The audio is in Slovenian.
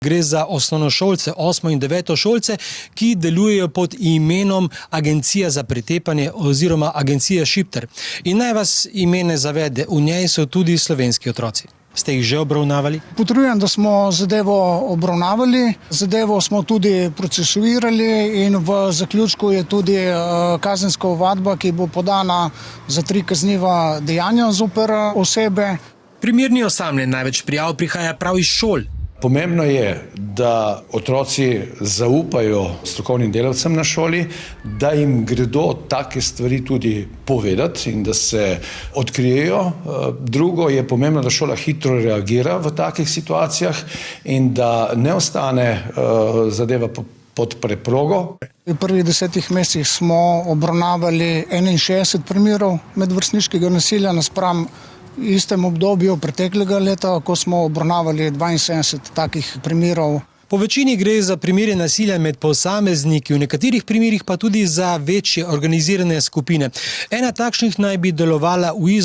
Gre za osnovnošolce, 8. in 9. šolce, ki delujejo pod imenom Agencija za pretepanje oziroma Agencija Šiptar. In naj vas ime ne zavede, v njej so tudi slovenski otroci. Ste jih že obravnavali? Potrjujem, da smo zadevo obravnavali, zadevo smo tudi procesuirali in v zaključku je tudi kazenska ovadba, ki bo podana za 3 kazniva dejanja zoper osebe. Primer ni osamljen, največ prijav prihaja prav iz šol. Pomembno je, da otroci zaupajo strokovnim delavcem na šoli, da jim gredo take stvari tudi povedati in da se odkrijejo. Drugo je pomembno, da šola hitro reagira v takih situacijah in da ne ostane zadeva pod preprogo. V prvih 10 mesecih smo obravnavali 61 primerov medvrstniškega nasilja naspram istem obdobju preteklega leta, ko smo obravnavali 72 takih primerov. Po večini gre za primere nasilja med posamezniki, v nekaterih primerih pa tudi za večje organizirane skupine. Ena takšnih naj bi delovala v Izoli.